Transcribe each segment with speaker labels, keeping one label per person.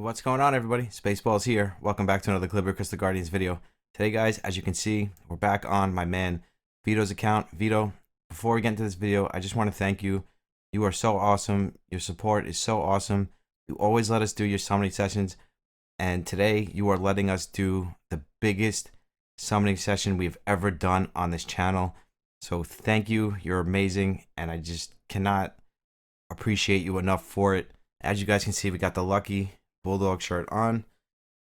Speaker 1: What's going on, everybody? SpaceBallz here. Welcome back to another Calibria Crystal Guardians video. Today, guys, as you can see, we're back on my man Vito's account. Vito, before we get into this video, I just want to thank you. You are so awesome. Your support is so awesome. You always let us do your summoning sessions, and today you are letting us do the biggest summoning session we've ever done on this channel. So thank you. You're amazing, and I just cannot appreciate you enough for it. As you guys can see, we got the lucky Bulldog shirt on,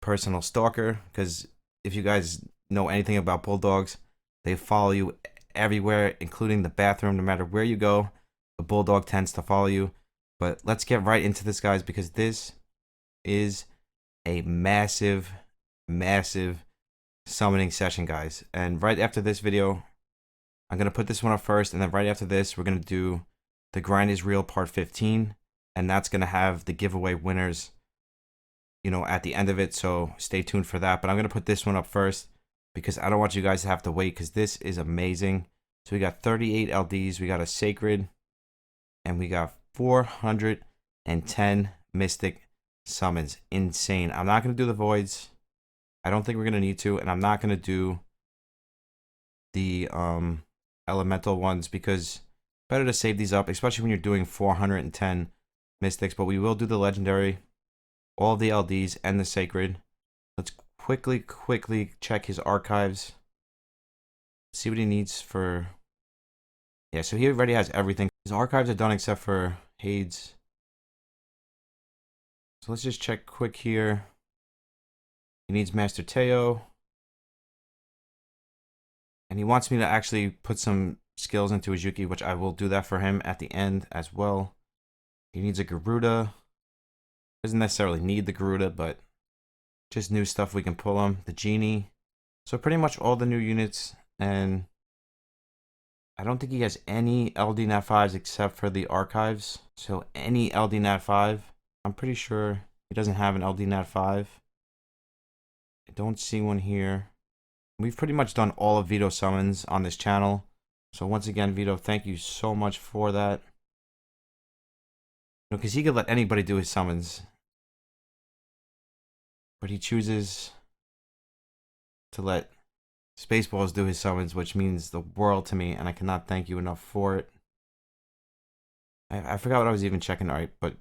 Speaker 1: personal stalker, because if you guys know anything about bulldogs, they follow you everywhere, including the bathroom. No matter where you go, the bulldog tends to follow you. But let's get right into this, guys, because this is a massive summoning session, guys. And right after this video, I'm gonna put this one up first, and then right after this, we're gonna do the grind is real part 15, and that's gonna have the giveaway winners, you know, at the end of it. So stay tuned for that. But I'm gonna put this one up first because I don't want you guys to have to wait, because this is amazing. So we got 38 LDs, we got a sacred, and we got 410 mystic summons. Insane. I'm not gonna do the voids. I don't think we're gonna need to, and I'm not gonna do the elemental ones because better to save these up, especially when you're doing 410 mystics. But we will do the legendary, all the LDs, and the sacred. Let's quickly check his archives. See what he needs for... Yeah, so he already has everything. His archives are done except for Hades. So let's just check quick here. He needs Master Teo. And he wants me to actually put some skills into his YUKI, which I will do that for him at the end as well. He needs a Garuda. Doesn't necessarily need the Garuda, but just new stuff we can pull him. The Genie. So pretty much all the new units, and I don't think he has any LD Nat 5s except for the archives. So any LD Nat 5, I'm pretty sure he doesn't have an LD Nat 5. I don't see one here. We've pretty much done all of Vito summons on this channel. So once again, Vito, thank you so much for that. Because he could let anybody do his summons, but he chooses to let SpaceBallz do his summons, which means the world to me, and I cannot thank you enough for it. I forgot what I was even checking. All right, but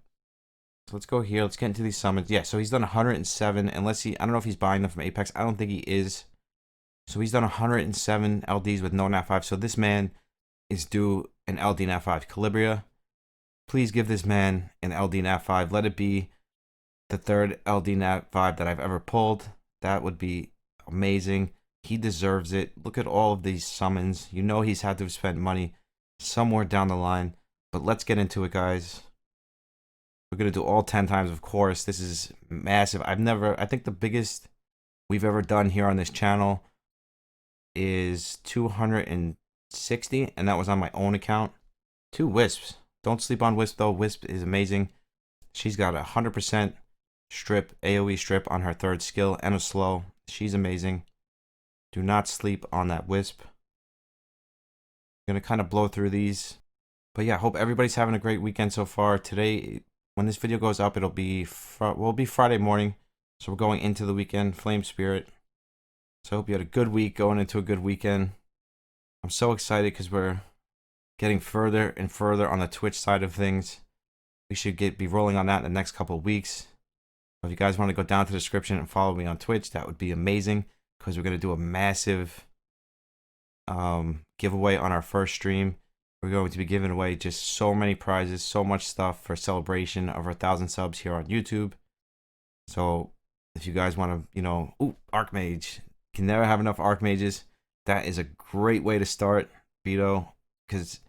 Speaker 1: so let's go here. Let's get into these summons. Yeah, so he's done 107, unless he, I don't know if he's buying them from Apex. I don't think he is. So he's done 107 LDs with no Nat 5. So this man is due an LD Nat 5. Calibria, please give this man an LD Nat 5. Let it be the third LD Nat 5 that I've ever pulled. That would be amazing. He deserves it. Look at all of these summons. You know he's had to have spent money somewhere down the line. But let's get into it, guys. We're going to do all 10 times, of course. This is massive. I think the biggest we've ever done here on this channel is 260, and that was on my own account. 2 Wisps. Don't sleep on Wisp, though. Wisp is amazing. She's got a 100% strip, AoE strip on her 3rd skill, and a slow. She's amazing. Do not sleep on that Wisp. I'm going to kind of blow through these. But yeah, hope everybody's having a great weekend so far. Today, when this video goes up, it'll be Friday morning. So we're going into the weekend. Flame Spirit. So I hope you had a good week going into a good weekend. I'm so excited because we're getting further and further on the Twitch side of things. We should be rolling on that in the next couple of weeks. If you guys want to go down to the description and follow me on Twitch, that would be amazing, because we're going to do a massive giveaway on our first stream. We're going to be giving away just so many prizes, so much stuff for celebration of our 1,000 subs here on YouTube. So if you guys want to, you know, Archmage. Can never have enough Archmages. That is a great way to start, Vito, because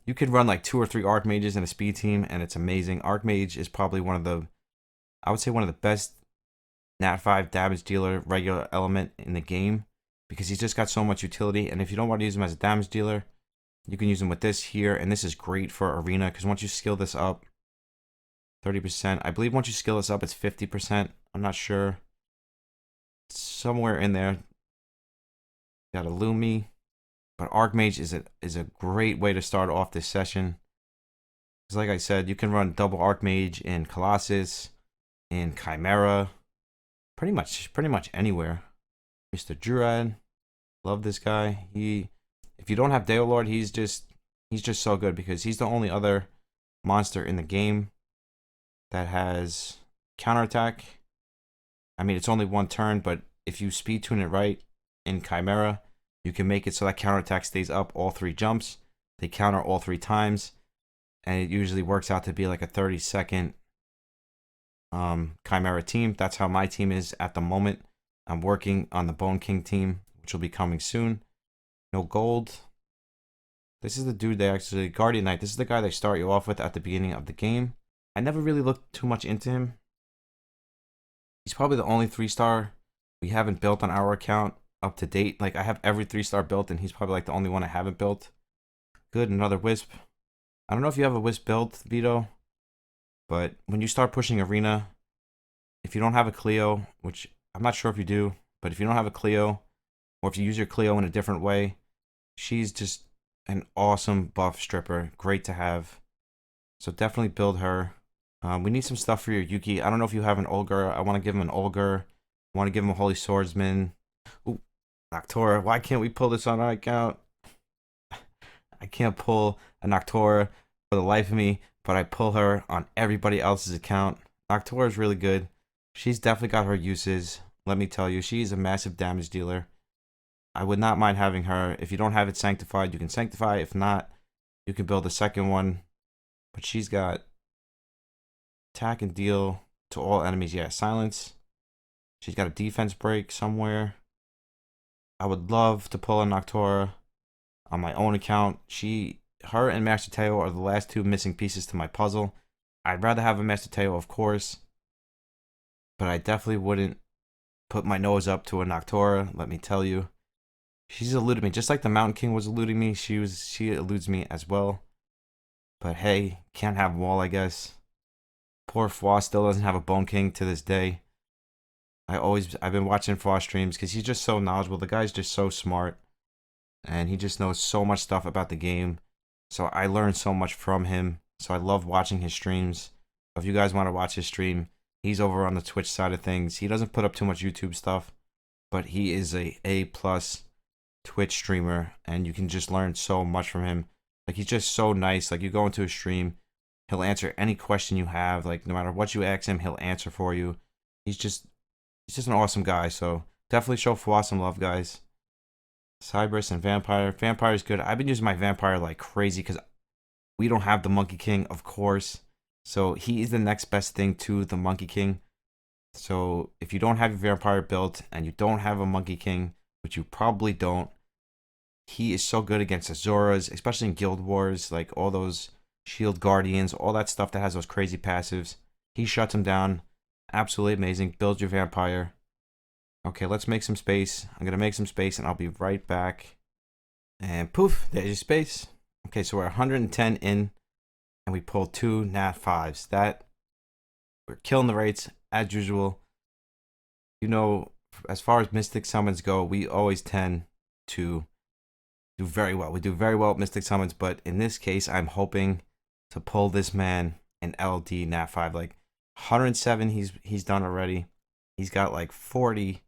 Speaker 1: you could run like 2 or 3 Archmages in a speed team, and it's amazing. Archmage is probably one of the, I would say, one of the best Nat 5 damage dealer regular element in the game, because he's just got so much utility. And if you don't want to use him as a damage dealer, you can use him with this here, and this is great for arena, because once you skill this up, 30%. I believe once you skill this up, it's 50%. I'm not sure. Somewhere in there. Got a Lumi, but Archmage is a great way to start off this session. Because like I said, you can run double Archmage in Colossus, in Chimera, pretty much anywhere. Mr. Jurad, love this guy. If you don't have Deo Lord, he's just so good because he's the only other monster in the game that has counterattack. I mean, it's only one turn, but if you speed tune it right in Chimera, you can make it so that counterattack stays up all 3 jumps. They counter all 3 times, and it usually works out to be like a 30-second Chimera team. That's how my team is at the moment. I'm working on the Bone King team, which will be coming soon. No gold. This is the dude they actually, Guardian Knight. This is the guy they start you off with at the beginning of the game. I never really looked too much into him. He's probably the only 3-star we haven't built on our account up to date. Like, I have every 3-star built, and he's probably like the only one I haven't built. Good, another Wisp. I don't know if you have a Wisp built, Veto, but when you start pushing Arena, if you don't have a Cleo, which I'm not sure if you do, but if you don't have a Cleo, or if you use your Cleo in a different way, she's just an awesome buff stripper. Great to have. So definitely build her. We need some stuff for your Yuki. I don't know if you have an Olger. I want to give him an Olger. I want to give him a Holy Swordsman. Ooh, Noctora. Why can't we pull this on our account? I can't pull a Noctora for the life of me, but I pull her on everybody else's account. Noctora is really good. She's definitely got her uses. Let me tell you, she's a massive damage dealer. I would not mind having her. If you don't have it sanctified, you can sanctify. If not, you can build a second one. But she's got attack and deal to all enemies. Yeah, silence. She's got a defense break somewhere. I would love to pull a Noctora on my own account. Her and Master Teo are the last 2 missing pieces to my puzzle. I'd rather have a Master Teo, of course, but I definitely wouldn't put my nose up to a Noctora, let me tell you. She's eluded me, just like the Mountain King was eluding me. She eludes me as well. But hey, can't have them all, I guess. Poor Fwa still doesn't have a Bone King to this day. I've been watching Fwa streams because he's just so knowledgeable. The guy's just so smart, and he just knows so much stuff about the game. So I learned so much from him. So I love watching his streams. If you guys want to watch his stream, he's over on the Twitch side of things. He doesn't put up too much YouTube stuff, but he is a plus Twitch streamer, and you can just learn so much from him. Like, he's just so nice. Like, you go into a stream, he'll answer any question you have. Like, no matter what you ask him, he'll answer for you. He's just an awesome guy. So definitely show Fwa some love, guys. Cyberus and Vampire. Vampire is good. I've been using my Vampire like crazy because we don't have the Monkey King, of course. So he is the next best thing to the Monkey King. So if you don't have your Vampire built and you don't have a Monkey King, which you probably don't, he is so good against Azuras, especially in Guild Wars, like all those Shield Guardians, all that stuff that has those crazy passives. He shuts him down. Absolutely amazing. Build your Vampire. Okay, let's make some space. I'm going to make some space and I'll be right back. And poof, there's your space. Okay, so we're 110 in and we pulled 2 Nat 5s. We're killing the rates as usual. You know, as far as Mystic Summons go, we always tend to do very well. We do very well at Mystic Summons, but in this case, I'm hoping to pull this man an LD Nat 5. Like 107 he's done already. He's got like 40.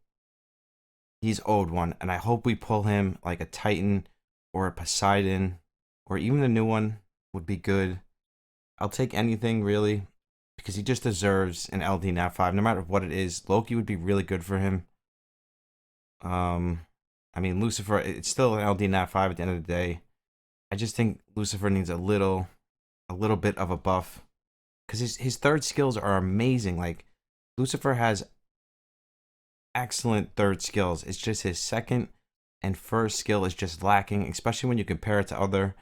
Speaker 1: He's owed one, and I hope we pull him like a Titan or a Poseidon, or even the new one would be good. I'll take anything really, because he just deserves an LD Nat 5, no matter what it is. Loki would be really good for him. I mean, Lucifer, it's still an LD Nat 5 at the end of the day. I just think Lucifer needs a little bit of a buff, because his third skills are amazing. Like, Lucifer has excellent third skills. It's just his second and first skill is just lacking, especially when you compare it to other,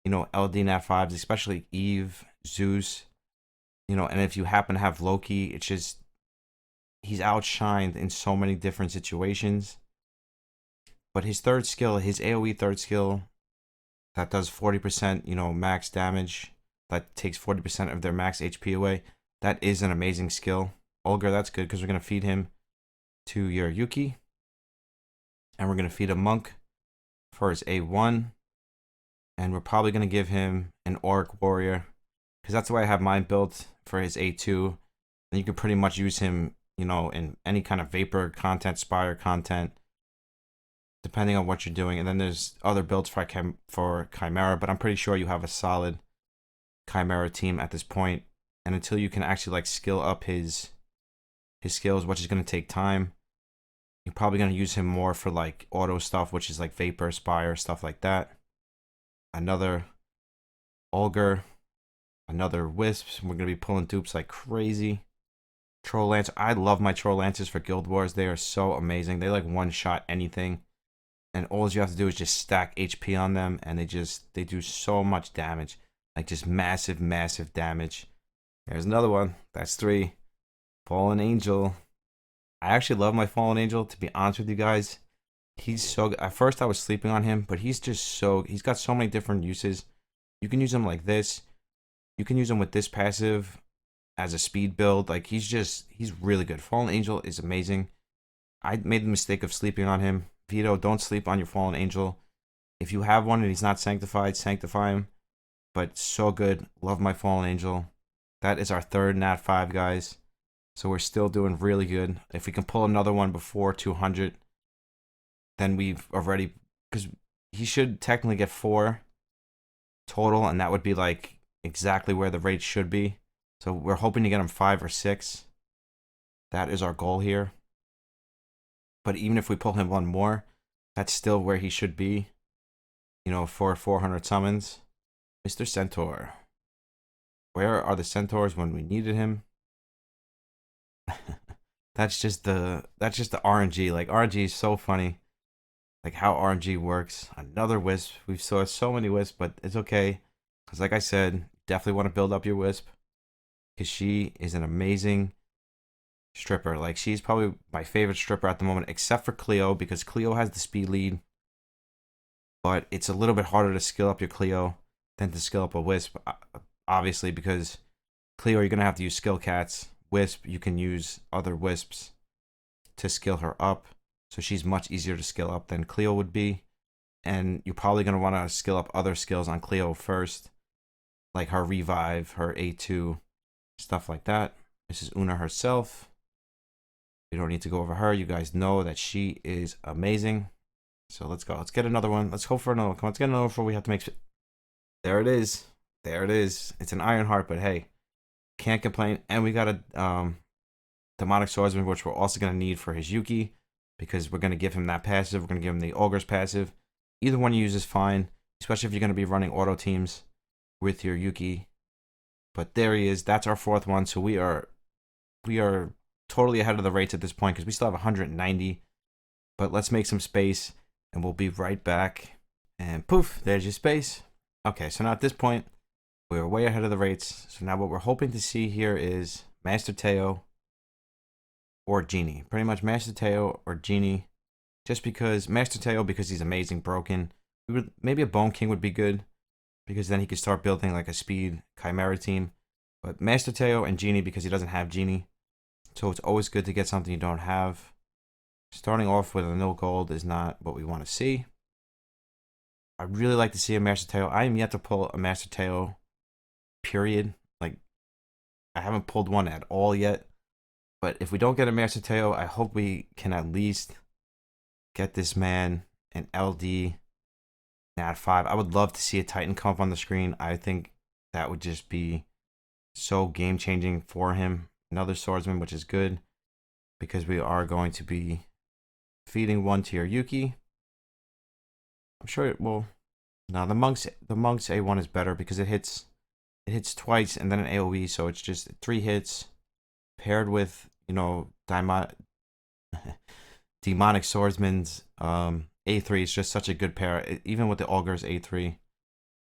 Speaker 1: LD Nat 5s, especially Eve, Zeus, and if you happen to have Loki, it's just, he's outshined in so many different situations. But his third skill, his AoE third skill, that does 40%, max damage, that takes 40% of their max HP away, that is an amazing skill. Olger, that's good, because we're going to feed him to your Yuki, and we're going to feed a Monk for his A1, and we're probably going to give him an Auric Warrior, because that's the way I have mine built for his A2. And you can pretty much use him, you know, in any kind of Vapor content, Spire content, depending on what you're doing. And then there's other builds for Chimera, but I'm pretty sure you have a solid Chimera team at this point. And until you can actually like skill up his skills, which is going to take time, you're probably going to use him more for like auto stuff, which is like Vapor, Spire, stuff like that. Another Augur, another Wisps. We're going to be pulling dupes like crazy. Troll Lance. I love my Troll Lancers for Guild Wars. They are so amazing. They like one-shot anything. And all you have to do is just stack HP on them, and they do so much damage. Like just massive, massive damage. There's another one. That's 3. Fallen Angel. I actually love my Fallen Angel, to be honest with you guys. He's so good. At first I was sleeping on him, but he's got so many different uses. You can use him like this. You can use him with this passive as a speed build. Like he's really good. Fallen Angel is amazing. I made the mistake of sleeping on him. Veto, don't sleep on your Fallen Angel. If you have one and he's not sanctified, sanctify him. But so good. Love my Fallen Angel. That is our 3rd Nat 5, guys. So we're still doing really good. If we can pull another one before 200, then we've already... Because he should technically get 4 total, and that would be like exactly where the rate should be. So we're hoping to get him 5 or 6. That is our goal here. But even if we pull him one more, that's still where he should be. You know, for 400 summons. Mr. Centaur. Where are the Centaurs when we needed him? That's just the RNG. Like RNG is so funny. Like how RNG works. Another Wisp. We've saw so many Wisps, but it's okay. Because like I said, definitely want to build up your Wisp. Because she is an amazing stripper. Like she's probably my favorite stripper at the moment, except for Cleo, because Cleo has the speed lead. But it's a little bit harder to skill up your Cleo than to skill up a Wisp. Obviously, because Cleo, you're going to have to use skill cats. Wisp, you can use other Wisps to skill her up. So she's much easier to skill up than Cleo would be. And you're probably going to want to skill up other skills on Cleo first. Like her revive, her A2, stuff like that. This is Una herself. We don't need to go over her. You guys know that she is amazing. So let's go. Let's get another one. Let's hope for another one. Come on, let's get another one before we have to make... There it is. There it is. It's an Iron Heart, but hey, can't complain. And we got a Demonic Swordsman, which we're also going to need for his Yuki, because we're going to give him that passive. We're going to give him the Augur's passive. Either one you use is fine, especially if you're going to be running auto teams with your Yuki. But there he is. That's our 4th one. So we are totally ahead of the rates at this point, because we still have 190. But let's make some space, and we'll be right back. And poof, there's your space. Okay, so now at this point, we're way ahead of the rates. So now what we're hoping to see here is Master Teo or Genie. Pretty much Master Teo or Genie. Just because Master Teo, because he's amazing broken. Maybe a Bone King would be good, because then he could start building like a speed Chimera team. But Master Teo and Genie, because he doesn't have Genie. So it's always good to get something you don't have. Starting off with a no gold is not what we want to see. I'd really like to see a Master Teo. I am yet to pull a Master Teo, period. Like, I haven't pulled one at all yet. But if we don't get a Master Teo, I hope we can at least get this man an LD Nat 5. I would love to see a Titan come up on the screen. I think that would just be so game-changing for him. Another Swordsman, which is good, because we are going to be feeding one to your Yuki. I'm sure it will. No, the monk's A1 is better, because it hits twice and then an AoE, so it's just 3 hits paired with, you know, Demonic Swordsman's A3 is just such a good pair, even with the Augur's A3.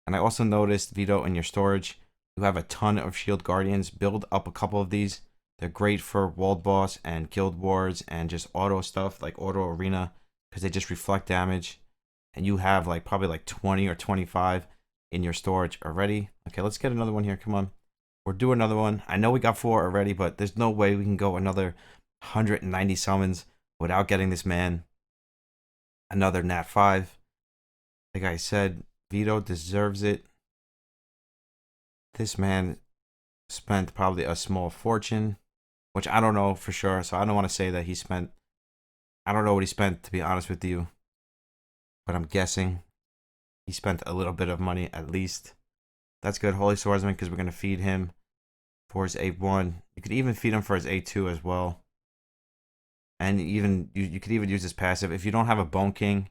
Speaker 1: And I also noticed, Veto, in your storage, you have a ton of Shield Guardians. Build up a couple of these. They're great for World Boss and Guild Wars and just auto stuff, like Auto Arena, because they just reflect damage. And you have like probably like 20 or 25 in your storage already. Okay, let's get another one here. Come on. We're doing another one. I know we got 4 already, but there's no way we can go another 190 summons without getting this man another Nat 5. Like I said, Veto deserves it. This man spent probably a small fortune which I don't know for sure. So I don't want to say that he spent. I don't know what he spent, to be honest with you, but I'm guessing he spent a little bit of money at least. That's good, Holy Swordsman, because we're gonna feed him for his A1. You could even feed him for his A2 as well. And even you could even use this passive. If you don't have a Bone King,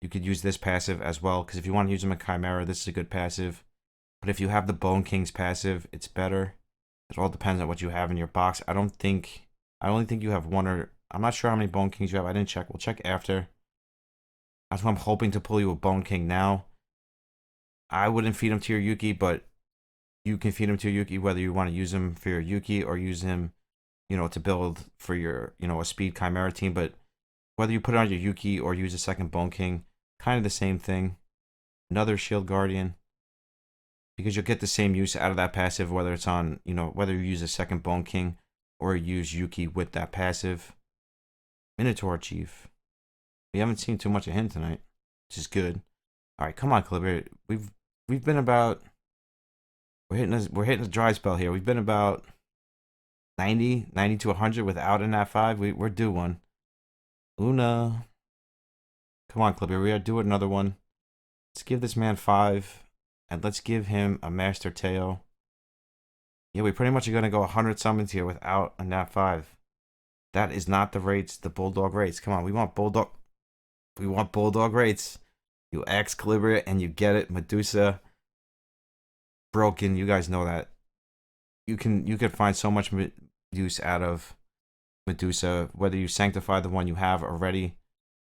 Speaker 1: you could use this passive as well. Because if you want to use him in Chimera, this is a good passive. But if you have the Bone King's passive, it's better. It all depends on what you have in your box. I only think you have one, or I'm not sure how many Bone Kings you have. I didn't check. We'll check after. That's why I'm hoping to pull you a Bone King now. I wouldn't feed him to your Yuki, but you can feed him to your Yuki whether you want to use him for your Yuki or use him, to build for your, a speed Chimera team. But whether you put it on your Yuki or use a second Bone King, kind of the same thing. Another Shield Guardian. Because you'll get the same use out of that passive, whether it's on, whether you use a second Bone King or use Yuki with that passive. Minotaur Chief. We haven't seen too much of him tonight, which is good. All right, come on, Calibria. We've been about. We're hitting a dry spell here. We've been about 90 to 100 without a nat 5. We're due one. Una. Come on, Calibria. We are due another one. Let's give this man 5. And let's give him a Master Teo. Yeah, we pretty much are going to go 100 summons here without a nat 5. That is not the rates, the Bulldog rates. Come on, we want Bulldog. We want Bulldog rates. You ask Calibria and you get it. Medusa. Broken. You guys know that. You can find so much use out of Medusa, whether you sanctify the one you have already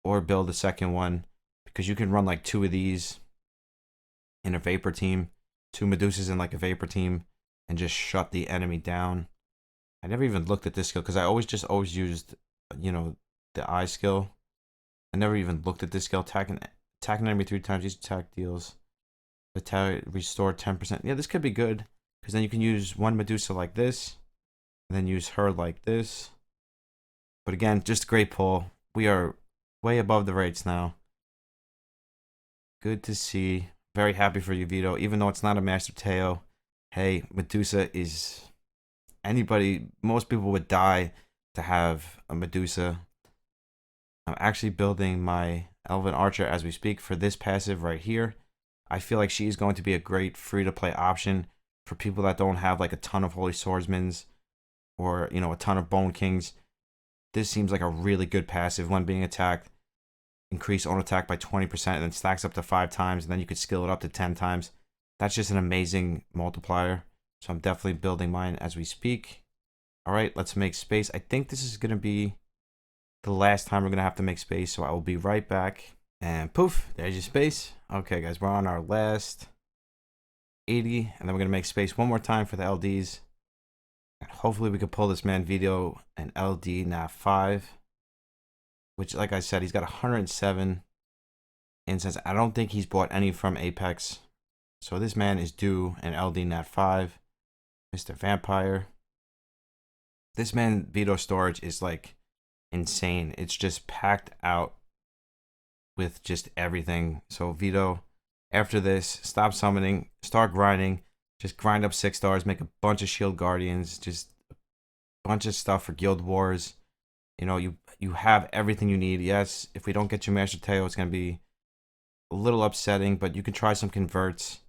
Speaker 1: or build a second one, because you can run like 2 of these in a Vapor team, 2 Medusas in like a Vapor team, and just shut the enemy down. I never even looked at this skill because I always used, the eye skill. I never even looked at this skill. Attacking enemy 3 times. Each attack deals. Attack restore 10%. Yeah, this could be good because then you can use one Medusa like this, and then use her like this. But again, just a great pull. We are way above the rates now. Good to see. Very happy for you, Veto. Even though it's not a Master Teo, hey, Medusa is most people would die to have a Medusa. I'm actually building my Elven Archer as we speak for this passive right here. I feel like she is going to be a great free-to-play option for people that don't have like a ton of Holy Swordsmans or, a ton of Bone Kings. This seems like a really good passive when being attacked. Increase own attack by 20% and then stacks up to 5 times, and then you could skill it up to 10 times. That's just an amazing multiplier. So I'm definitely building mine as we speak. All right, let's make space. I think this is going to be the last time we're going to have to make space, so I will be right back. And poof, there's your space. Okay, guys, we're on our last 80, and then we're going to make space one more time for the LDs. And hopefully we can pull this man Veto and LD nat 5. Which, like I said, he's got 107 incense. I don't think he's bought any from Apex. So this man is due an LD nat 5. Mr. Vampire. This man Veto storage is like insane. It's just packed out with just everything. So Veto, after this, stop summoning, start grinding. Just grind up 6 stars, make a bunch of Shield Guardians, just a bunch of stuff for Guild Wars. You have everything you need. Yes, if we don't get you Master Teo, it's going to be a little upsetting, but you can try some converts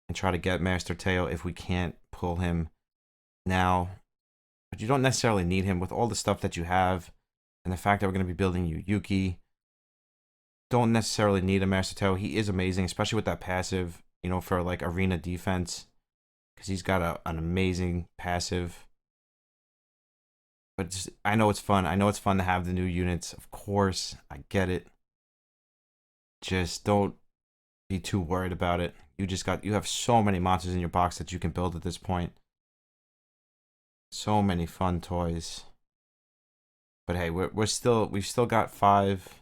Speaker 1: and try to get Master Teo if we can't pull him now. But you don't necessarily need him with all the stuff that you have, and the fact that we're going to be building you Yuki. Don't necessarily need a Master Teo. He is amazing, especially with that passive, for like arena defense, because he's got an amazing passive. But I know it's fun. I know it's fun to have the new units. Of course, I get it. Just don't be too worried about it. You have so many monsters in your box that you can build at this point. So many fun toys. But hey, we've still got 5.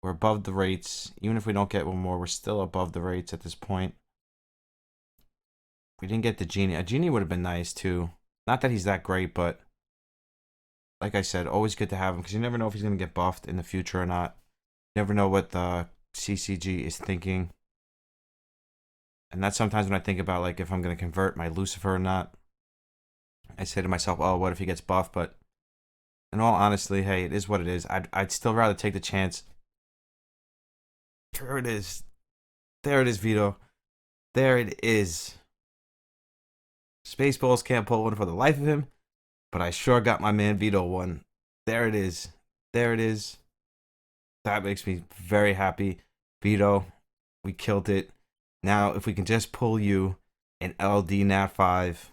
Speaker 1: We're above the rates. Even if we don't get one more, we're still above the rates at this point. We didn't get the Genie. A Genie would have been nice too. Not that he's that great, but like I said, always good to have him because you never know if he's going to get buffed in the future or not. You never know what the CCG is thinking. And that's sometimes when I think about like if I'm going to convert my Lucifer or not. I say to myself, oh, what if he gets buffed? But in all honesty, hey, it is what it is. I'd still rather take the chance. There it is. There it is, Veto. There it is. SpaceBallz can't pull one for the life of him, but I sure got my man Veto one. There it is. There it is. That makes me very happy. Veto, we killed it. Now, if we can just pull you an LD Nat 5,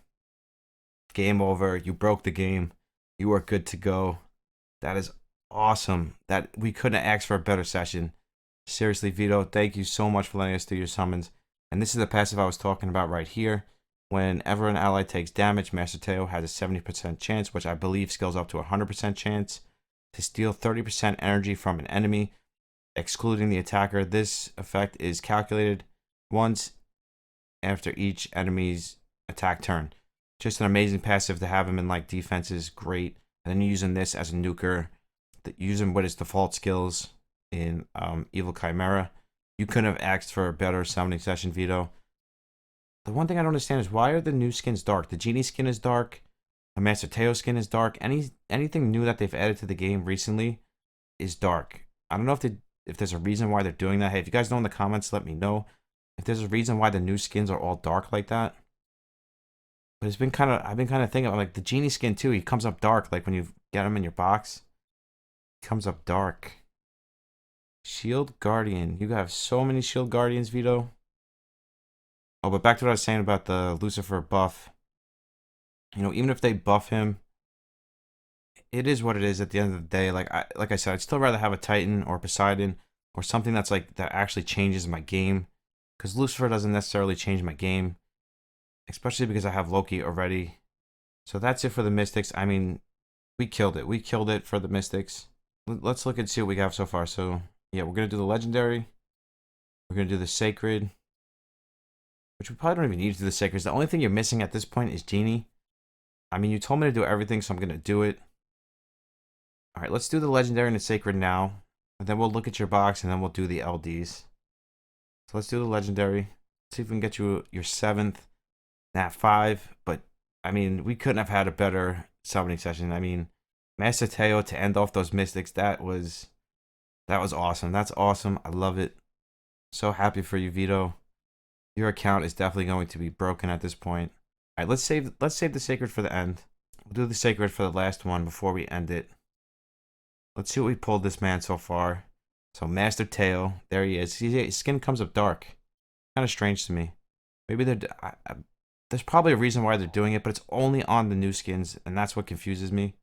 Speaker 1: game over. You broke the game. You are good to go. That is awesome. That we couldn't ask for a better session. Seriously, Veto, thank you so much for letting us do your summons. And this is the passive I was talking about right here. Whenever an ally takes damage, Master Teo has a 70% chance, which I believe scales up to a 100% chance, to steal 30% energy from an enemy, excluding the attacker. This effect is calculated once after each enemy's attack turn. Just an amazing passive to have him in like defense is great. And then using this as a nuker, using what his default skills in Evil Chimera. You couldn't have asked for a better summoning session, Veto. The one thing I don't understand is why are the new skins dark? The Genie skin is dark. The Master Teo skin is dark. Anything new that they've added to the game recently is dark. I don't know if there's a reason why they're doing that. Hey, if you guys know in the comments, let me know. If there's a reason why the new skins are all dark like that. But I've been kind of thinking like the Genie skin too. He comes up dark, like when you get him in your box. He comes up dark. Shield Guardian. You have so many Shield Guardians, Veto. Oh, but back to what I was saying about the Lucifer buff. You know, even if they buff him, it is what it is at the end of the day. Like I said, I'd still rather have a Titan or Poseidon or something that's like that actually changes my game. Because Lucifer doesn't necessarily change my game. Especially because I have Loki already. So that's it for the Mystics. I mean, we killed it. We killed it for the Mystics. Let's look and see what we have so far. So, yeah, we're going to do the Legendary. We're going to do the Sacred. Which we probably don't even need to do the Sacred. The only thing you're missing at this point is Genie. I mean, you told me to do everything, so I'm going to do it. Alright, let's do the Legendary and the Sacred now. And then we'll look at your box, and then we'll do the LDs. So let's do the Legendary. See if we can get you your 7th Nat 5. But, I mean, we couldn't have had a better summoning session. I mean, Master Teo to end off those Mystics, that was awesome. That's awesome. I love it. So happy for you, Veto. Your account is definitely going to be broken at this point. All right, let's save the Sacred for the end. We'll do the Sacred for the last one before we end it. Let's see what we pulled this man so far. So Master Teo, there he is. His skin comes up dark. Kind of strange to me. Maybe there's probably a reason why they're doing it, but it's only on the new skins, and that's what confuses me.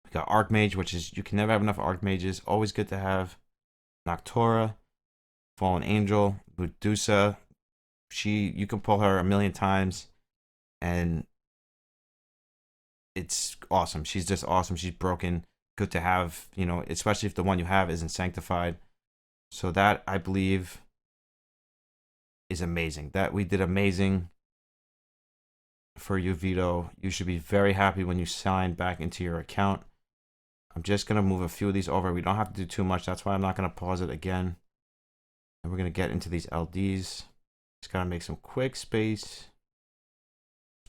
Speaker 1: We got Archmage, which is, you can never have enough Archmages. Always good to have. Noctura, Fallen Angel, Medusa. You can pull her a million times, and it's awesome. She's just awesome. She's broken. Good to have, you know, especially if the one you have isn't sanctified. So that, I believe, is amazing. That we did amazing for you, Veto. You should be very happy when you sign back into your account. I'm just going to move a few of these over. We don't have to do too much. That's why I'm not going to pause it again. And we're going to get into these LDs. Just got to make some quick space.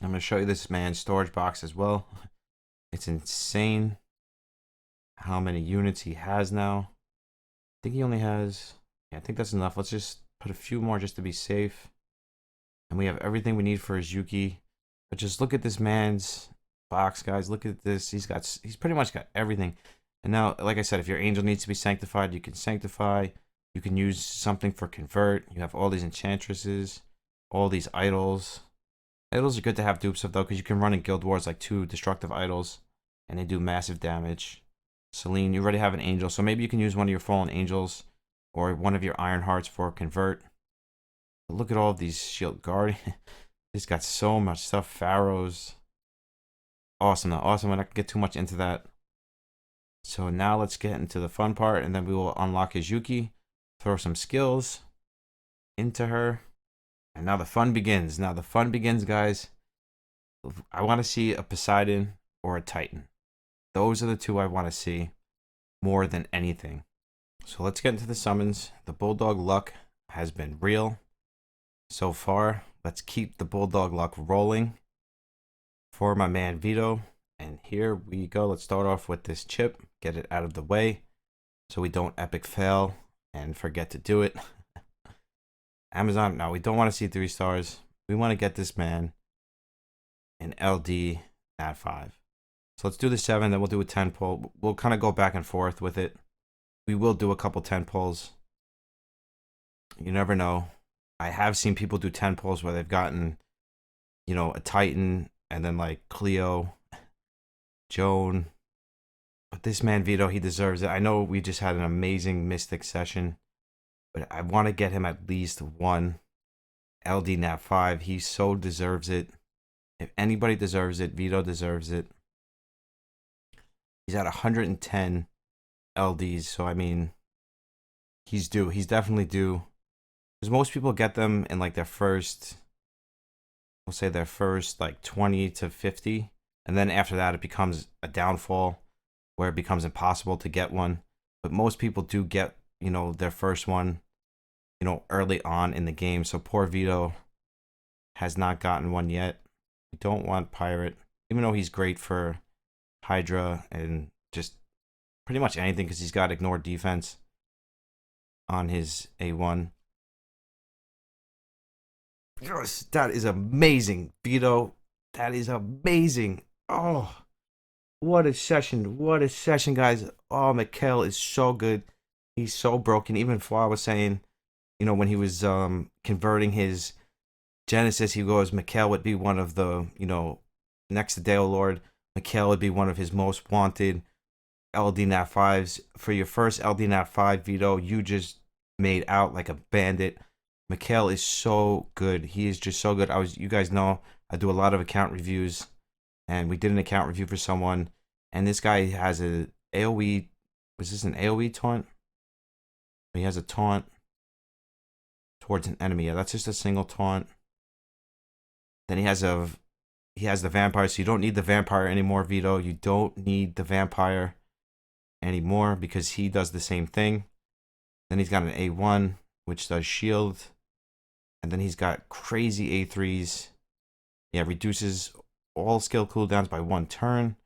Speaker 1: I'm going to show you this man's storage box as well. It's insane how many units he has now. I think he only has... Yeah, I think that's enough. Let's just put a few more just to be safe. And we have everything we need for his Yuki. But just look at this man's box, guys. Look at this. He's pretty much got everything. And now, like I said, if your angel needs to be sanctified, you can sanctify. You can use something for convert. You have all these enchantresses, all these idols. Idols are good to have dupes of, though, because you can run in Guild Wars like 2 destructive idols, and they do massive damage. Selene, you already have an angel, so maybe you can use one of your fallen angels or one of your Iron Hearts for convert. But look at all of these Shield Guardian. He's got so much stuff. Pharaohs. Awesome. Now, awesome. I'm not going to get too much into that. So now let's get into the fun part, and then we will unlock his Yuki. Throw some skills into her. And now the fun begins. Now the fun begins, guys. I want to see a Poseidon or a Titan. Those are the two I want to see more than anything. So let's get into the summons. The Bulldog luck has been real so far. Let's keep the Bulldog luck rolling for my man Veto. And here we go. Let's start off with this chip, get it out of the way so we don't epic fail and forget to do it. Amazon, no, we don't want to see 3 stars. We want to get this man an LD at 5. So let's do the 7, then we'll do a 10 pull. We'll kind of go back and forth with it. We will do a couple 10 pulls. You never know. I have seen people do 10 pulls where they've gotten, you know, a Titan and then like Cleo, Joan. But this man, Veto, he deserves it. I know we just had an amazing Mystic session, but I want to get him at least 1 LD Nat 5. He so deserves it. If anybody deserves it, Veto deserves it. He's at 110 LDs, so I mean, he's due. He's definitely due. Because most people get them in like their first, we'll say their first like 20 to 50. And then after that, it becomes a downfall where it becomes impossible to get one. But most people do get, you know, their first one, you know, early on in the game. So poor Veto has not gotten one yet. We don't want Pirate, even though he's great for Hydra and just pretty much anything because he's got ignored defense on his A1. Yes, that is amazing, Veto. That is amazing. Oh, what a session. What a session, guys. Oh, Mikhail is so good. He's so broken. Even before I was saying, you know, when he was converting his Genesis, he goes, Mikhail would be one of the, you know, next to Dale Lord, Mikhail would be one of his most wanted LD Nat 5s. For your first LD Nat 5, Veto, you just made out like a bandit. Mikhail is so good. He is just so good. You guys know, I do a lot of account reviews, and we did an account review for someone, and this guy has a AoE. Was this an AoE taunt? He has a taunt towards an enemy. Yeah, that's just a single taunt. Then he has the vampire, so you don't need the vampire anymore, Veto. You don't need the vampire anymore because he does the same thing. Then he's got an A1, which does shield. And then he's got crazy A3s. Yeah, reduces all skill cooldowns by 1 turn,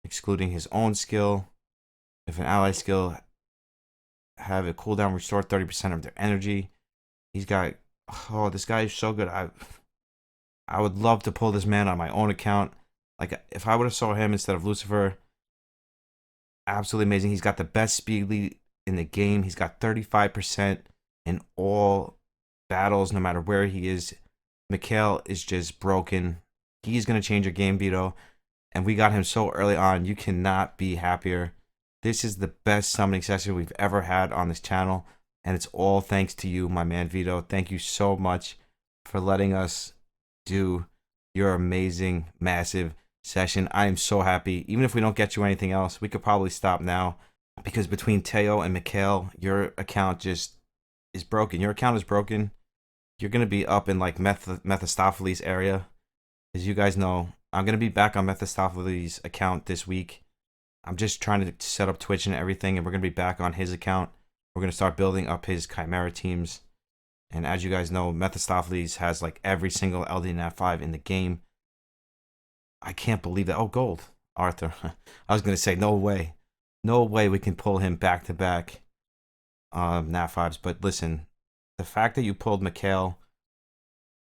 Speaker 1: excluding his own skill. If an ally skill have a cooldown, restore 30% of their energy. He's got, oh, this guy is so good. I would love to pull this man on my own account. Like, if I would have saw him instead of Lucifer, absolutely amazing. He's got the best speed lead in the game. He's got 35% in all battles, no matter where he is. Mikhail is just broken. He's going to change your game, Veto. And we got him so early on. You cannot be happier. This is the best summoning session we've ever had on this channel. And it's all thanks to you, my man, Veto. Thank you so much for letting us do your amazing, massive session. I am so happy. Even if we don't get you anything else, we could probably stop now. Because between Teo and Mikhail, your account just is broken. Your account is broken. You're going to be up in like Mephistopheles area. As you guys know, I'm going to be back on Mephistopheles' account this week. I'm just trying to set up Twitch and everything, and we're going to be back on his account. We're going to start building up his Chimera teams. And as you guys know, Mephistopheles has like every single LD Nat 5 in the game. I can't believe that. Oh, gold. Arthur. I was going to say, no way. No way we can pull him back to back Nat 5s. But listen, the fact that you pulled Mikhail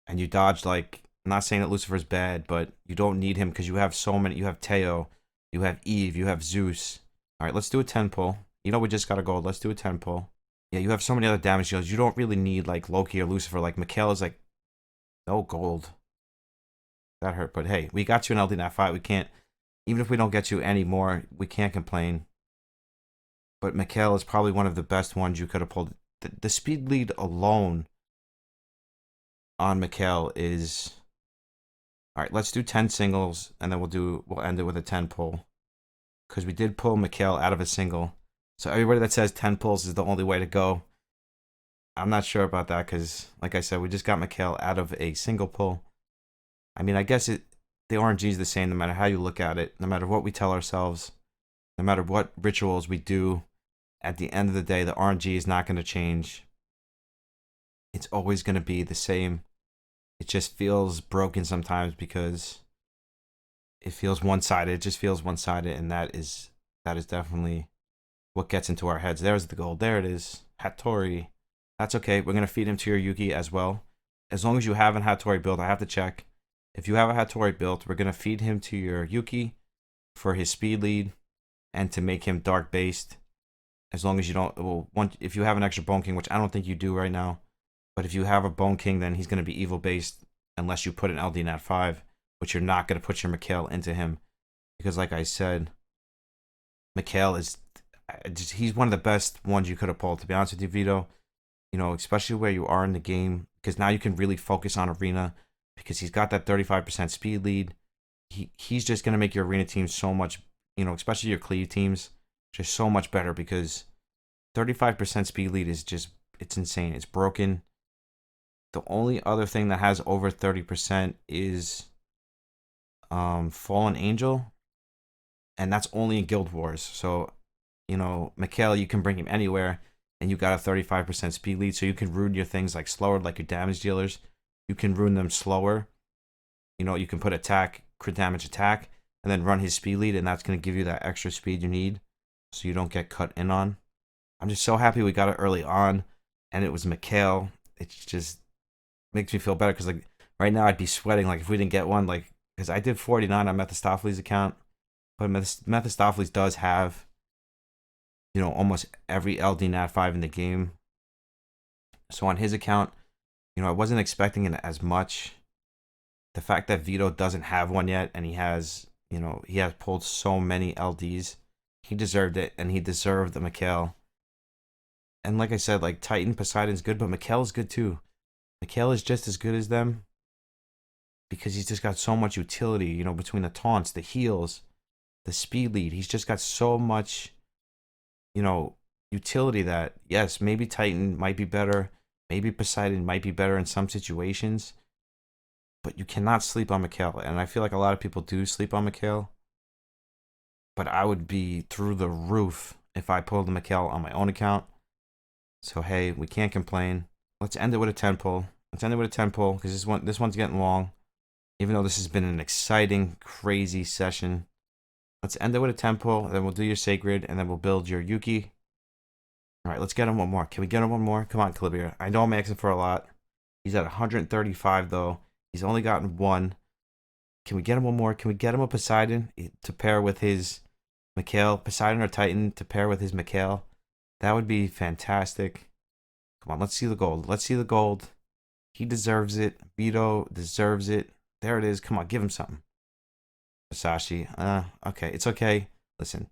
Speaker 1: and you dodged, like, I'm not saying that Lucifer's bad, but you don't need him because you have so many. You have Teo, you have Eve, you have Zeus. All right, let's do a 10 pull. You know we just got a gold. Let's do a 10 pull. Yeah, you have so many other damage deals. You don't really need like Loki or Lucifer. Like Mikhail is like, no gold. That hurt, but hey, we got you an LD Nat 5. We can't, even if we don't get you any more, we can't complain. But Mikhail is probably one of the best ones you could have pulled. The speed lead alone on Mikhail is... Alright, let's do 10 singles, and then we'll end it with a 10 pull. Because we did pull Mikhail out of a single. So everybody that says 10 pulls is the only way to go, I'm not sure about that, because, like I said, we just got Mikhail out of a single pull. I mean, I guess the RNG is the same no matter how you look at it, no matter what we tell ourselves, no matter what rituals we do. At the end of the day, the RNG is not going to change. It's always going to be the same. It just feels broken sometimes because it feels one-sided. It just feels one-sided, and that is definitely what gets into our heads. There's the gold. There it is. Hattori. That's okay. We're gonna feed him to your Yuki as well. As long as you have a Hattori built, I have to check. If you have a Hattori built, we're gonna feed him to your Yuki for his speed lead and to make him dark based. As long as you don't, well, if you have an extra Bone King, which I don't think you do right now, but if you have a Bone King, then he's gonna be evil based unless you put an LD Nat 5, which you're not gonna put your Mikhail into him because, like I said, Mikhail is he's one of the best ones you could have pulled. To be honest with you, Veto, you know, especially where you are in the game, because now you can really focus on arena because he's got that 35% speed lead. He's just gonna make your arena team so much, you know, especially your cleave teams, just so much better because 35% speed lead is just, it's insane. It's broken. The only other thing that has over 30% is Fallen Angel, and that's only in Guild Wars. So, you know, Mikhail, you can bring him anywhere, and you got a 35% speed lead, so you can ruin your things like slower, like your damage dealers. You can ruin them slower. You know, you can put attack, crit damage attack, and then run his speed lead, and that's going to give you that extra speed you need so you don't get cut in on. I'm just so happy we got it early on, and it was Mikhail. It just makes me feel better because, like, right now I'd be sweating, like, if we didn't get one, like, because I did 49 on Mephistopheles' account, but Mephistopheles does have, you know, almost every LD Nat 5 in the game. So on his account, you know, I wasn't expecting it as much. The fact that Veto doesn't have one yet, and he has, you know, he has pulled so many LDs, he deserved it, and he deserved the Mikhail. And like I said, like, Titan, Poseidon's good, but Mikhail's good too. Mikhail is just as good as them because he's just got so much utility, you know, between the taunts, the heals, the speed lead. He's just got so much, you know, utility that, yes, maybe Titan might be better, maybe Poseidon might be better in some situations, but you cannot sleep on Mikhail. And I feel like a lot of people do sleep on Mikhail, but I would be through the roof if I pulled the Mikhail on my own account. So hey, we can't complain. Let's end it with a 10 pull. Let's end it with a 10 pull because this one's getting long. Even though this has been an exciting, crazy session. Let's end it with a 10 pull, then we'll do your Sacred, and then we'll build your Yuki. Alright, let's get him one more. Can we get him one more? Come on, Calibria. I know I'm asking for a lot. He's at 135, though. He's only gotten one. Can we get him one more? Can we get him a Poseidon to pair with his Mikhail? Poseidon or Titan to pair with his Mikhail? That would be fantastic. Come on, let's see the gold. Let's see the gold. He deserves it. Veto deserves it. There it is. Come on, give him something. Musashi. Okay, it's okay. Listen,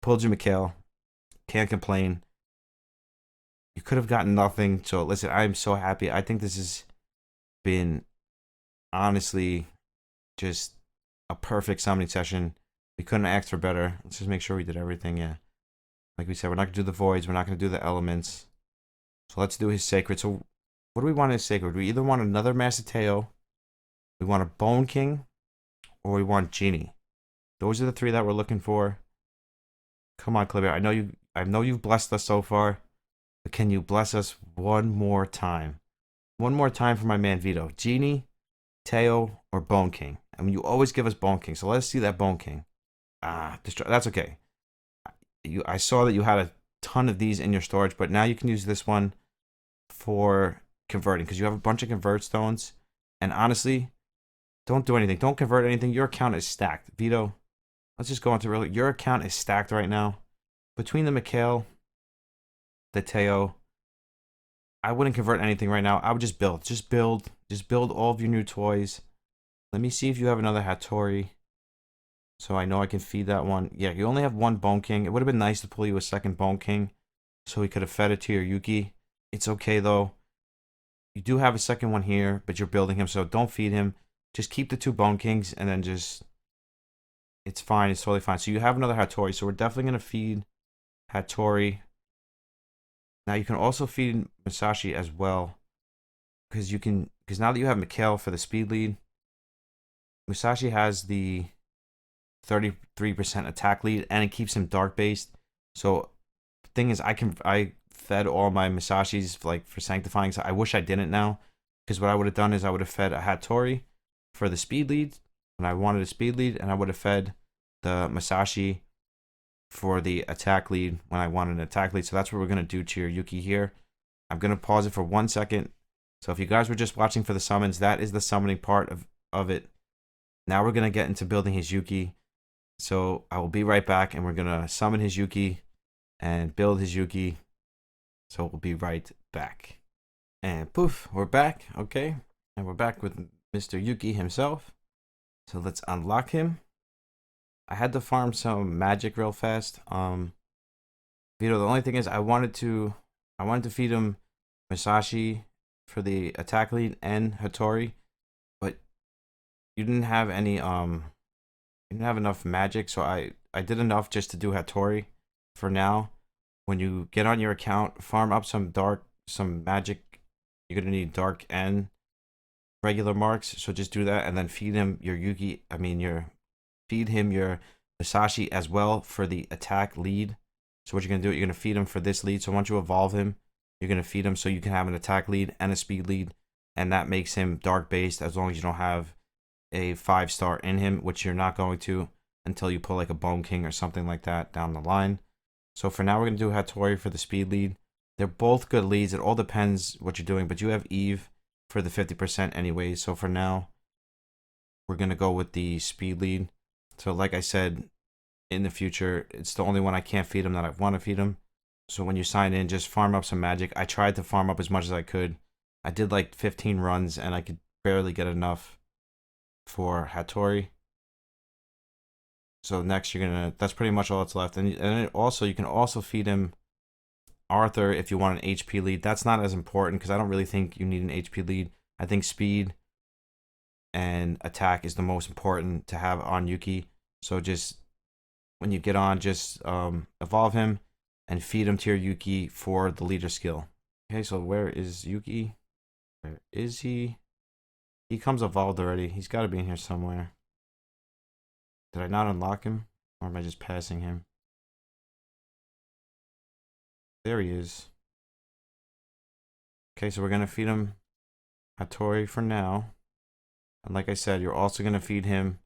Speaker 1: pulled your Mikhail. Can't complain. You could have gotten nothing. So listen, I'm so happy. I think this has been honestly just a perfect summoning session. We couldn't ask for better. Let's just make sure we did everything. Yeah, like we said, we're not gonna do the voids. We're not gonna do the elements. So let's do his Sacred. So what do we want in his Sacred? We either want another Master Teo, we want a Bone King, or we want Genie. Those are the three that we're looking for. Come on, Calibria. I know you've blessed us so far, but can you bless us one more time? One more time for my man Veto. Genie, Teo, or Bone King. I mean, you always give us Bone King, so let's see that Bone King. That's okay. I saw that you had a ton of these in your storage, but now you can use this one for converting because you have a bunch of convert stones. And honestly, don't do anything. Don't convert anything. Your account is stacked. Veto, let's just go into really. Your account is stacked right now. Between the Mikhail, the Teo, I wouldn't convert anything right now. I would just build. Just build all of your new toys. Let me see if you have another Hattori. So I know I can feed that one. Yeah, you only have one Bone King. It would have been nice to pull you a second Bone King so we could have fed it to your Yuki. It's okay, though. You do have a second one here, but you're building him, so don't feed him. Just keep the two Bone Kings, and then just... It's fine. It's totally fine. So you have another Hattori, so we're definitely going to feed Hattori. Now, you can also feed Musashi as well, because now that you have Mikhail for the speed lead, Musashi has the 33% attack lead, and it keeps him dark based. So the thing is, I fed all my Musashis like for sanctifying. So I wish I didn't now, because what I would have done is I would have fed a Hattori for the speed lead, when I wanted a speed lead, and I would have fed the Masashi for the attack lead when I wanted an attack lead. So that's what we're going to do to your Yuki here. I'm going to pause it for 1 second. So if you guys were just watching for the summons, that is the summoning part of it. Now we're going to get into building his Yuki. So I will be right back, and we're going to summon his Yuki and build his Yuki. So we'll be right back. And poof, we're back. Okay. And we're back with Mr. Yuki himself. So let's unlock him. I had to farm some magic real fast. Veto, the only thing is I wanted to feed him Masashi for the attack lead and Hattori, but you didn't have any you didn't have enough magic, so I did enough just to do Hattori for now. When you get on your account, farm up some magic. You're gonna need dark and regular marks, so just do that and then feed him your Yuki. Feed him your Masashi as well for the attack lead. So what you're going to do, you're going to feed him for this lead. So once you evolve him, you're going to feed him so you can have an attack lead and a speed lead. And that makes him dark based as long as you don't have a 5-star in him, which you're not going to until you pull like a Bone King or something like that down the line. So for now, we're going to do Hattori for the speed lead. They're both good leads. It all depends what you're doing, but you have Eve for the 50% anyway. So for now, we're going to go with the speed lead. So like I said, in the future, it's the only one I can't feed him that I want to feed him. So when you sign in, just farm up some magic. I tried to farm up as much as I could. I did like 15 runs and I could barely get enough for Hattori. So next that's pretty much all that's left. And also, you can also feed him Arthur if you want an HP lead. That's not as important because I don't really think you need an HP lead. I think speed and attack is the most important to have on Yuki. So just when you get on, just evolve him and feed him to your Yuki for the leader skill. Okay, so where is Yuki? Where is he? He comes evolved already. He's got to be in here somewhere. Did I not unlock him? Or am I just passing him? There he is. Okay, so we're going to feed him Hattori for now. And like I said, you're also going to feed him.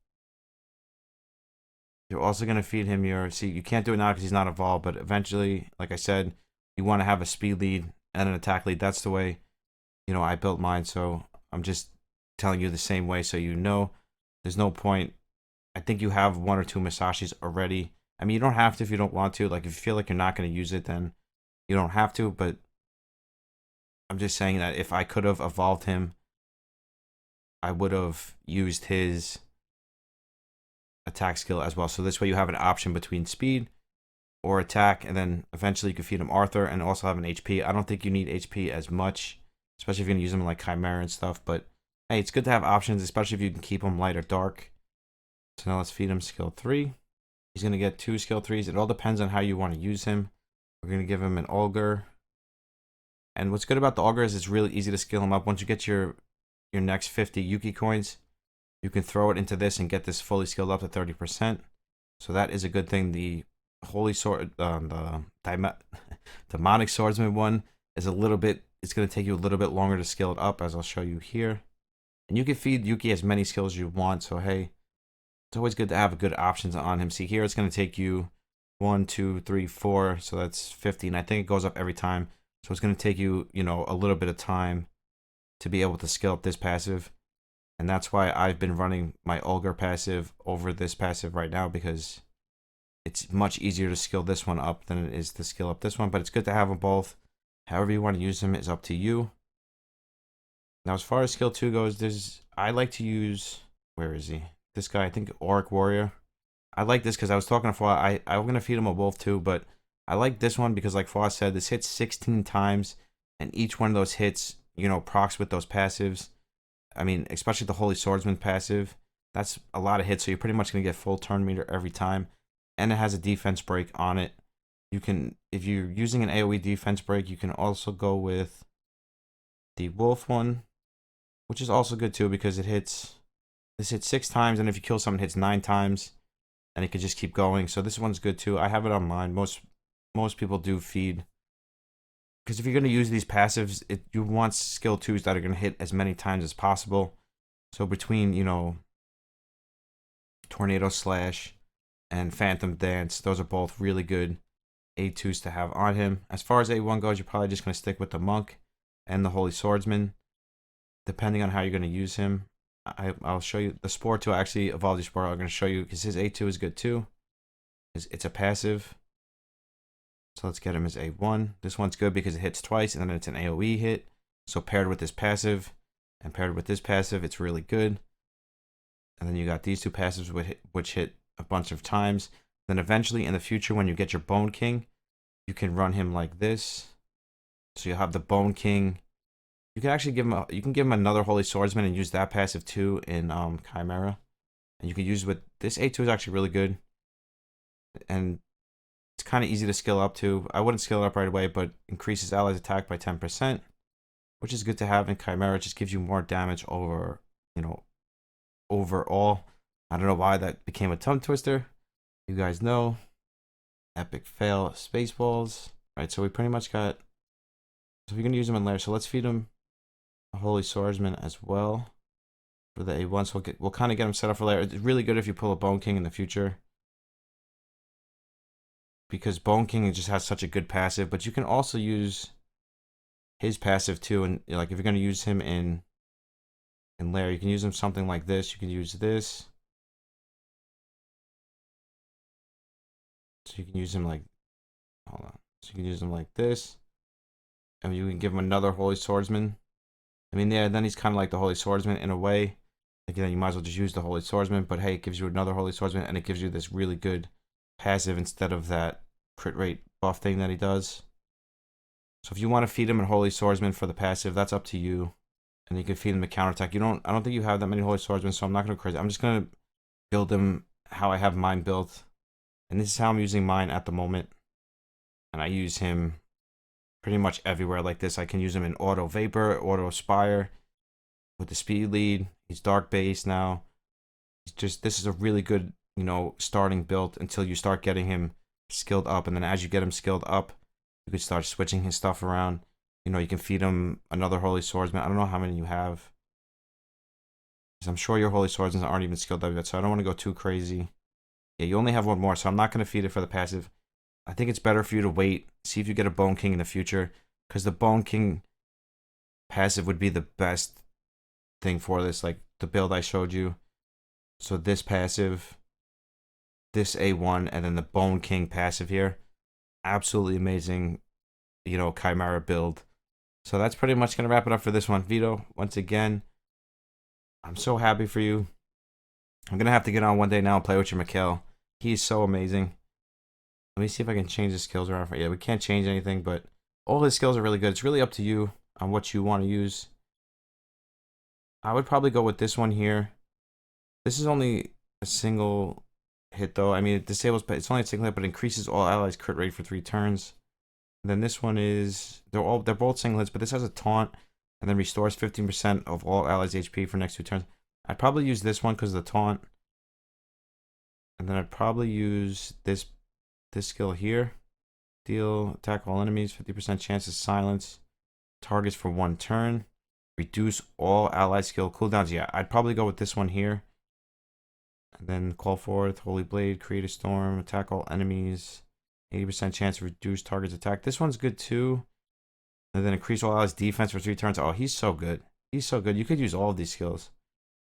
Speaker 1: See, you can't do it now because he's not evolved, but eventually, like I said, you want to have a speed lead and an attack lead. That's the way, I built mine. So I'm just telling you the same way so you know. There's no point. I think you have 1 or 2 Masashis already. I mean, you don't have to if you don't want to. Like, if you feel like you're not going to use it, then you don't have to. But I'm just saying that if I could have evolved him, I would have used his attack skill as well. So this way you have an option between speed or attack, and then eventually you can feed him Arthur and also have an HP. I don't think you need HP as much, especially if you're going to use him in like Chimera and stuff. But hey, it's good to have options, especially if you can keep him light or dark. So now let's feed him skill 3. He's going to get 2 skill 3s. It all depends on how you want to use him. We're going to give him an Augur. And what's good about the Augur is it's really easy to skill him up. Once you get your next 50 Yuki coins, you can throw it into this and get this fully skilled up to 30%. So that is a good thing. The Holy Sword, the Demonic Swordsman one is it's going to take you a little bit longer to skill it up, as I'll show you here. And you can feed Yuki as many skills as you want. So hey, it's always good to have good options on him. See here, it's going to take you 1, 2, 3, 4. So that's 15. I think it goes up every time. So it's going to take you, a little bit of time to be able to skill up this passive. And that's why I've been running my Augur passive over this passive right now, because it's much easier to skill this one up than it is to skill up this one. But it's good to have them both. However you want to use them is up to you. Now, as far as skill 2 goes, I like to use, where is he? This guy, I think Auric Warrior. I like this because I was talking to Foz. I'm going to feed him a wolf too, but I like this one because, like Foz said, this hits 16 times, and each one of those hits, procs with those passives. I mean, especially the Holy Swordsman passive. That's a lot of hits, so you're pretty much going to get full turn meter every time. And it has a defense break on it. You can, if you're using an AoE defense break, you can also go with the wolf one, which is also good too because this hits 6 times, and if you kill someone, it hits 9 times, and it could just keep going. So this one's good too. I have it on mine. Most people do feed, because if you're going to use these passives, you want skill 2s that are going to hit as many times as possible. So between, Tornado Slash, and Phantom Dance. Those are both really good A2s to have on him. As far as A1 goes, you're probably just going to stick with the Monk and the Holy Swordsman, depending on how you're going to use him. I'll show you the Spore 2. Actually, Evolved Spore, I'm going to show you because his A2 is good too. It's a passive. So let's get him as A1. This one's good because it hits twice and then it's an AoE hit. So paired with this passive and paired with this passive, it's really good. And then you got these two passives which hit a bunch of times. Then eventually in the future, when you get your Bone King, you can run him like this. So you'll have the Bone King. You can actually give him another Holy Swordsman and use that passive too in Chimera. And you can use with this A2 is actually really good. And it's kind of easy to skill up to. I wouldn't skill it up right away, but increases allies attack by 10%, which is good to have in Chimera. It just gives you more damage over, overall. I don't know why that became a tongue twister. You guys know. Epic fail, SpaceBallz. Right, so we pretty much got. So we're gonna use him in lair. So let's feed him a Holy Swordsman as well for the A1. So we'll kind of get him set up for lair. It's really good if you pull a Bone King in the future, because Bone King just has such a good passive. But you can also use his passive too, and like if you're gonna use him in lair, you can use him something like this. You can use this. So you can use him like, hold on. So you can use him like this, and you can give him another Holy Swordsman. I mean, yeah, then he's kind of like the Holy Swordsman in a way. Like, you might as well just use the Holy Swordsman, but hey, it gives you another Holy Swordsman, and it gives you this really good passive instead of that crit rate buff thing that he does. So if you want to feed him a Holy Swordsman for the passive, that's up to you. And you can feed him a counterattack. I don't think you have that many Holy Swordsmen, so I'm not going to crazy. I'm just going to build him how I have mine built. And this is how I'm using mine at the moment. And I use him pretty much everywhere like this. I can use him in Auto Vapor, Auto Spire, with the speed lead. He's dark base now. This is a really good, starting build until you start getting him skilled up. And then as you get him skilled up, you can start switching his stuff around. You can feed him another Holy Swordsman. I don't know how many you have, because I'm sure your Holy Swordsmen aren't even skilled up yet, so I don't want to go too crazy. Yeah, you only have one more, so I'm not going to feed it for the passive. I think it's better for you to wait, see if you get a Bone King in the future, because the Bone King passive would be the best thing for this, like the build I showed you. So this passive, this A1, and then the Bone King passive here. Absolutely amazing, Chimera build. So that's pretty much going to wrap it up for this one. Veto, once again, I'm so happy for you. I'm going to have to get on one day now and play with your Mikhail. He's so amazing. Let me see if I can change his skills around. Yeah, we can't change anything, but all his skills are really good. It's really up to you on what you want to use. I would probably go with this one here. This is only a single hit, though. I mean, it disables, but it's only a single hit, but increases all allies crit rate for 3 turns. And then this one is, they're both single hits, but this has a taunt and then restores 15% of all allies HP for next 2 turns. I'd probably use this one because of the taunt. And then I'd probably use this skill here. Deal, attack all enemies, 50% chance to silence targets for 1 turn. Reduce all allied skill cooldowns. Yeah, I'd probably go with this one here. And then call forth Holy Blade, create a storm, attack all enemies. 80% chance to reduce target's attack. This one's good too. And then increase all allies defense for 3 turns. Oh, he's so good. He's so good. You could use all of these skills.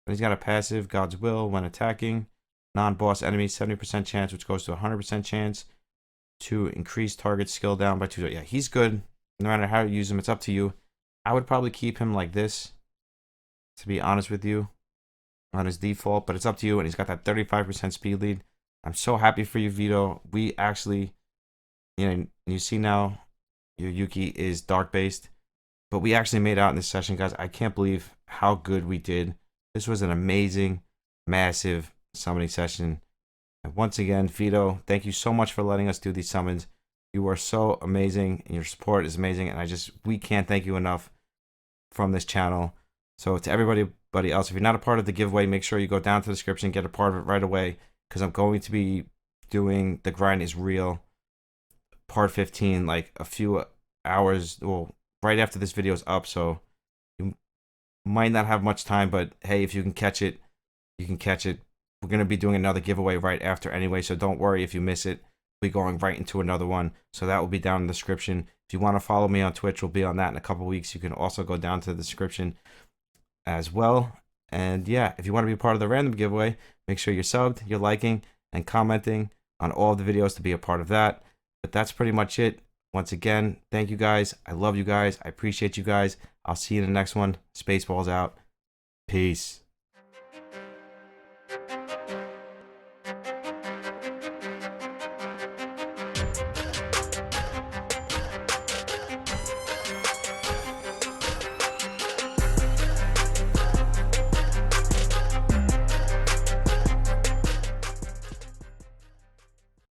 Speaker 1: And he's got a passive, God's Will, when attacking. Non-boss enemies, 70% chance, which goes to 100% chance to increase target skill down by 2. Yeah, he's good. No matter how you use him, it's up to you. I would probably keep him like this, to be honest with you, on his default. But it's up to you. And he's got that 35% speed lead. I'm so happy for you, Veto. We actually, you see now, your Yuki is dark based. But we actually made out in this session, guys. I can't believe how good we did. This was an amazing, massive summoning session. And once again, Veto, thank you so much for letting us do these summons. You are so amazing, and your support is amazing, and we can't thank you enough from this channel. So to everybody else, if you're not a part of the giveaway, make sure you go down to the description, get a part of it right away, because I'm going to be doing the Grind is Real part 15 like a few hours, well, right after this video is up. So you might not have much time, but hey, if you can catch it, you can catch it. we're going to be doing another giveaway right after anyway, so don't worry if you miss it. We'll be going right into another one, so that will be down in the description. If you want to follow me on Twitch, we'll be on that in a couple weeks. You can also go down to the description as well. And yeah, if you want to be part of the random giveaway, make sure you're subbed, you're liking, and commenting on all of the videos to be a part of that. But that's pretty much it. Once again, thank you guys. I love you guys. I appreciate you guys. I'll see you in the next one. SpaceBallz out. Peace.